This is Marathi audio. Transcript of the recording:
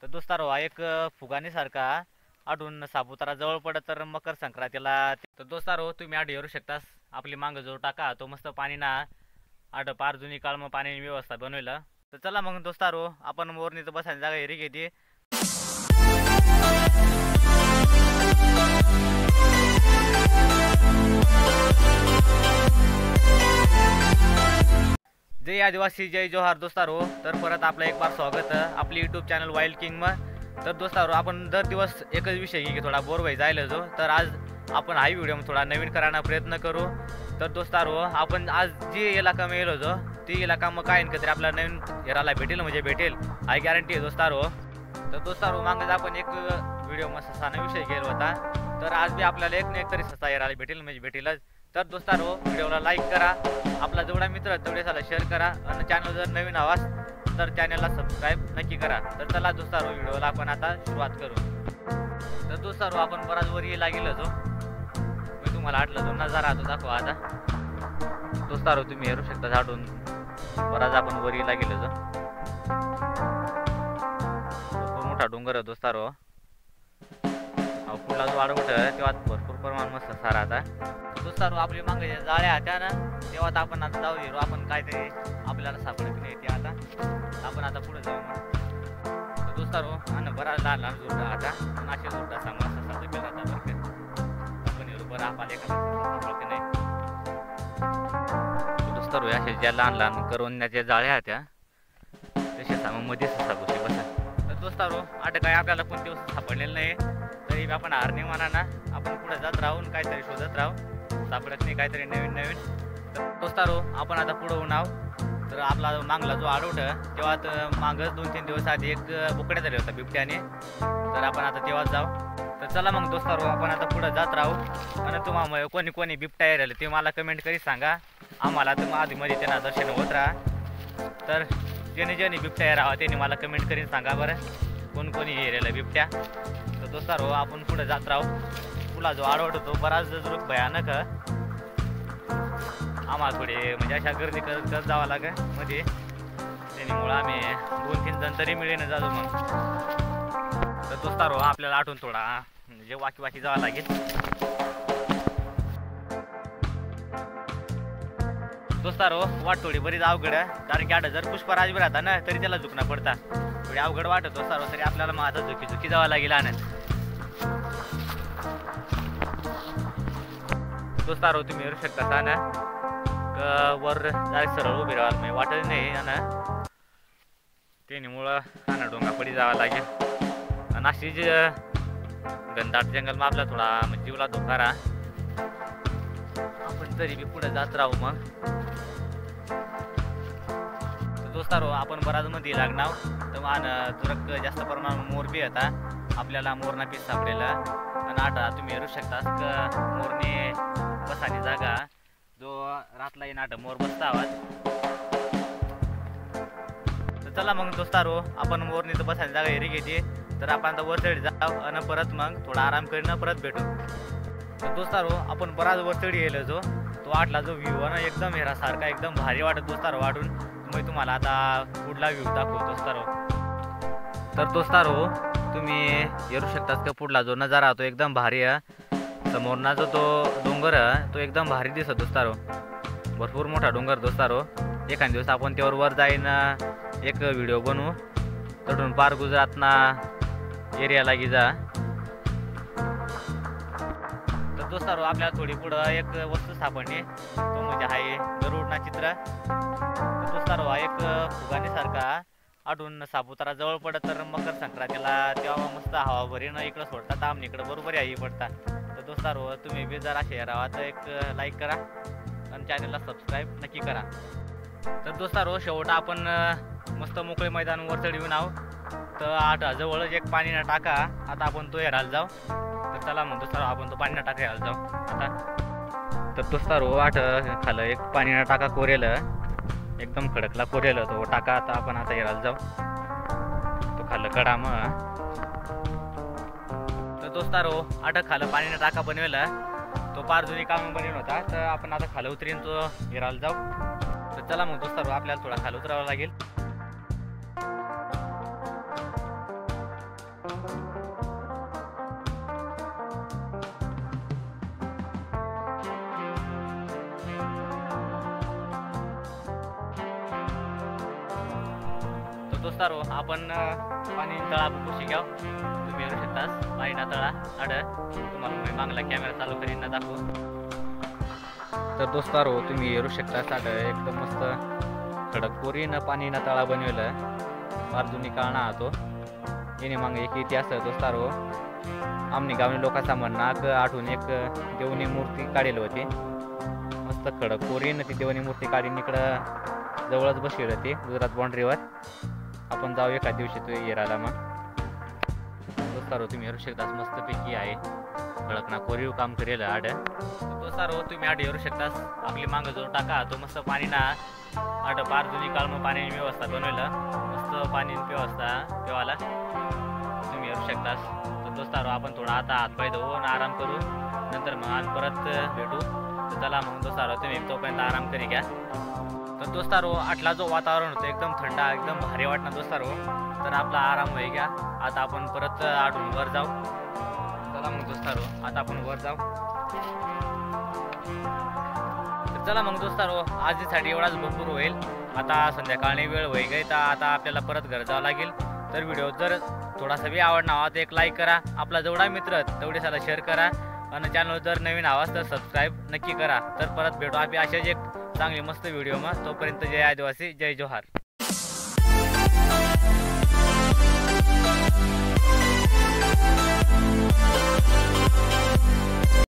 तर दोस्तारो हा एक फुगाणीसारखा आढळून सापुतारा जवळ पडत तर मकर संक्रांतीला. तर दोस्तारो तुम्ही आठ येऊ शकता. आपली मांग जो टाका तो मस्त पाणी ना आठ पार जुनी काळ मग पाणी व्यवस्था बनवलं. तर चला मग दोस्तारो आपण मोरणीचं बसायला जागा एरी घेते. जय आदिवासी जय जोहार दोस्तारो. तर परत आपलं एक बार स्वागत आपली यूट्यूब चॅनल वाईल्ड किंग में. तर दोस्तारो आपण दर दिवस एकच विषय की थोडा बोर व्हाय जायला जो. तर आज आपण हा व्हिडिओ थोडा नवीन करायला प्रयत्न करू. तर दोस्तारो आपण आज जे इलाका में येलो जो ती इलाका मग काय तरी आपल्याला नवीन हेराला भेटेल म्हणजे भेटेल हाय गॅरंटी आहे दोस्तारो. तर दोस्तारो मागेच आपण एक व्हिडिओ मस्त ससाना विषय गेलो होता. तर आज बी आपल्याला एक ना एक तरी ससा हेराला भेटेल म्हणजे भेटेलच. तर दोस्तारो व्हिडिओला लाईक करा, आपला जेवढा मित्र तेवढे साला शेअर करा आणि चॅनल जर नवीन आवाज तर चॅनलला सबस्क्राईब नक्की करा. तर चला दोस्तारो व्हिडिओला आपण आता सुरुवात करू. तर दोस्तारो आपण बराच वर येला गेलो जो मी तुम्हाला आटलं जो नजारा तो दाखवा आता. दोस्तारो तुम्ही येऊ शकता झाडून बराच आपण वर येला गेलो जो. भरपूर मोठा डोंगर आहे दोस्तारो. पुढला जो वाढवट तेव्हा भरपूर प्रमाण मस्त सारा आता. दोस्तारो आपली मागे जाळ्या होत्या ना तेव्हा आपण आता जाऊ गेलो आपण काहीतरी आपल्याला सापडत नाही ते आता आपण आता पुढे जाऊ. तर दोस्तारो आणि बराच लहान लहान जोडा आता असे जोडा सांगा ससाचं बिल आता बरं का आपण येऊ बरं आपल्याला सापडते नाही. दोस्तारो असे ज्या लहान लहान करवण्याच्या जाळ्या होत्या तसे सांग मध्ये ससा गोष्टी बसा. तर दोस्तारो आता काय आपल्याला कोणते वस्तू सापडलेलं नाही तरी आपण हार नाही म्हणा ना आपण पुढे जात राहून काहीतरी शोधत राहू सापडत नाही काहीतरी नवीन नवीन. तर दोस्तारो आपण आता पुढे होऊन आहो. तर आपला मागला जो आडवट तेव्हा मागच 2-3 दिवस आधी एक बोकड्या झाले होता बिबट्याने. तर आपण आता तेव्हाच जाऊ. तर चला मग दोस्तारो आपण आता पुढे जात राहू आणि तुम्हाला कोणी कोणी बिबट्या राहिले ते मला कमेंट करी सांगा आम्हाला. तर आधीमध्ये त्यांना दर्शन होत राहा. तर ज्याने ज्याने बिबट्या राहा त्यांनी मला कमेंट करीन सांगा बरं कोण कोणी हे राहिलं बिबट्या. तर दोस्तारो आपण पुढे जात राहू. पुला जो आडवट होतो बराच जरूर भयानक आम्हाला थोडे म्हणजे अशा गर्दी करत जावं लागेल मध्ये त्यामुळं आम्ही 2-3 जण तरी मिळेन जातो मग. तर दोस्तारो आपल्याला आठवून थोडा म्हणजे वाकी जावं लागेल. दोस्तारो वाट थोडी बरीच अवघड आहे कारण की आता जर पुष्पराज बी राहता ना तरी त्याला झुकणं पडता थोडी अवघड वाटत दोस्तारो. तरी आपल्याला मग आता झुकी जावं लागेल आनंद. दोस्तारो तुम्ही येऊ शकता ना वर जाय सरळ उभे राहाल म्हणजे वाटत नाही ना त्यामुळं ना डोंगा पडी जावं लागेल. आणि अशी जे घनदाट जंगल मग आपला थोडा म्हणजे जीवला धोका राहा आपण तरी बी पुढे जात राहू मग. तर दोस्तारो आपण बराच मध्ये लागणार तर मान तुरक जास्त प्रमाणात मोर बी होता आपल्याला मोरणा पीस सापडेला. आणि आता तुम्ही येऊ शकता मोरने बसानी जागा जो रातला येईन आठ मोर बसता आवाज. तर चला मग दोस्तारो आपण मोरनी तर बसायला जागा एरी घेते. तर आपण आता वर चढी जाऊ आणि परत मग थोडा आराम करीन परत भेटू. तर दोस्तारो आपण बराच वर चढी गेलो जो तो आठला जो व्ह्यू आहे ना एकदम हेरासारखा एकदम भारी वाटत दोस्तारो वाटून. मग तुम्हाला आता पुढला व्ह्यू दाखवतो दोस्तारो. तर दोस्तारो तुम्ही येऊ शकतात का पुढला जो नजारा तो एकदम भारी आहे. समोरना जो तो डोंगर तो एकदम भारी दिसत दोस्तारो. भरपूर मोठा डोंगर दोस्तारो. एखाद दिवस आपण त्यावर वर जाईन एक व्हिडिओ बनवू. तडून पार गुजरातना एरियाला गी जा. तर दोस्तारो आपल्याला थोडी पुढं एक वस्तू सापडणे तो म्हणजे आहे गरुडना चित्र. तर दोस्तारो हा एक फुगाणीसारखा आढळून सापुतारा जवळ पडत तर मकर संक्रांतीला तेव्हा मस्त हवा भरीनं इकडं सोडतात आम्ही इकडं बरोबर याही पडतात. तर दोस्तारो तुम्ही बी जरा शेअर राहा तर एक लाईक करा आणि चॅनलला सबस्क्राईब नक्की करा. तर दोस्तारो शेवट आपण मस्त मोकळे मैदानावर चढवून आहो. तर आता जवळच एक पाणीना टाका आता आपण तो हेरायला जाऊ. तर चला मग दोस्तारो आपण तो पाणीना टाका हेरायला जाऊ आता. तर दोस्तारो आठ खालं एक पाणीना टाका कोरेल एकदम खडकला कोरेल तो टाका आता आपण आता हेरायला जाऊ तो खाल्लं कडा मग. तर दोस्तारो आठ खालं पाणीना टाका बनवेला तो पार जुनी काम बनवून होता. तर आपण आता खालं उतरीन तो हेरायला जाऊ. तर चला मग दोस्तारो आपल्याला थोडा खाली उतरावं लागेल. दोस्तारो आपण पाणी तळा बघू शिकाव. तुम्ही येऊ शकतास पाणी ना तळा आड तुम्हाला मी मागला कॅमेरा चालू करीन ना दाखवू. तर दोस्तारो तुम्ही येऊ शकता साठ एकदम मस्त खडक पोरीनं पाणी ना तळा बनवलं फार जुनी काळना हा तो. येणे मग एक इतिहास दोस्तारो आमनी गावनी लोकांचा म्हणणं आठवून एक देवनी मूर्ती काढेल होती मस्त खडक पोरीनं ती देवनी मूर्ती काढीन इकडं जवळच बसली होती गुजरात बाउंड्रीवर. आपण जाऊ एका दिवशी तू येराला मग दोस्तारो तुम्ही येऊ शकतास मस्तपैकी आहे खडक ना कोरीव काम करेल आड. दोस्तारो तुम्ही आड येऊ शकतास आपली मांग जो टाका तो मस्त पाणी ना आड पार जुनी काळ मग पाण्याची व्यवस्था बनवलं मस्त पाणी व्यवस्था पिवाला तुम्ही येऊ शकतास. तर दोस्तारो आपण थोडा आता हातपाय धुवून आराम करू नंतर मग आज परत भेटू. तर चला मग दोस्तारो तुम्ही तोपर्यंत आराम करी घ्या. तर दोस्तारो आटला जो वातावरण होतं एकदम थंड एकदम भारी वाटणं दोस्तारो. तर आपला आराम होई घ्या आता आपण परत आठवून वर जाऊ. चला मग दोस्तारो आता आपण वर जाऊ. तर चला मग दोस्तारो आजसाठी एवढाच भरपूर होईल. आता संध्याकाळी वेळ होई गई तर आता आपल्याला परत घर जावं लागेल. तर व्हिडिओ जर थोडासा बी आवडला हवा तर एक लाईक करा आपला जेवढा मित्र तेवढे साला शेअर करा आणि चॅनल जर नवीन आवाज तर सबस्क्राईब नक्की करा. तर परत भेटू आपण अशाच एक चांगली मस्त व्हिडिओ मग तोपर्यंत जय आदिवासी जय जोहार.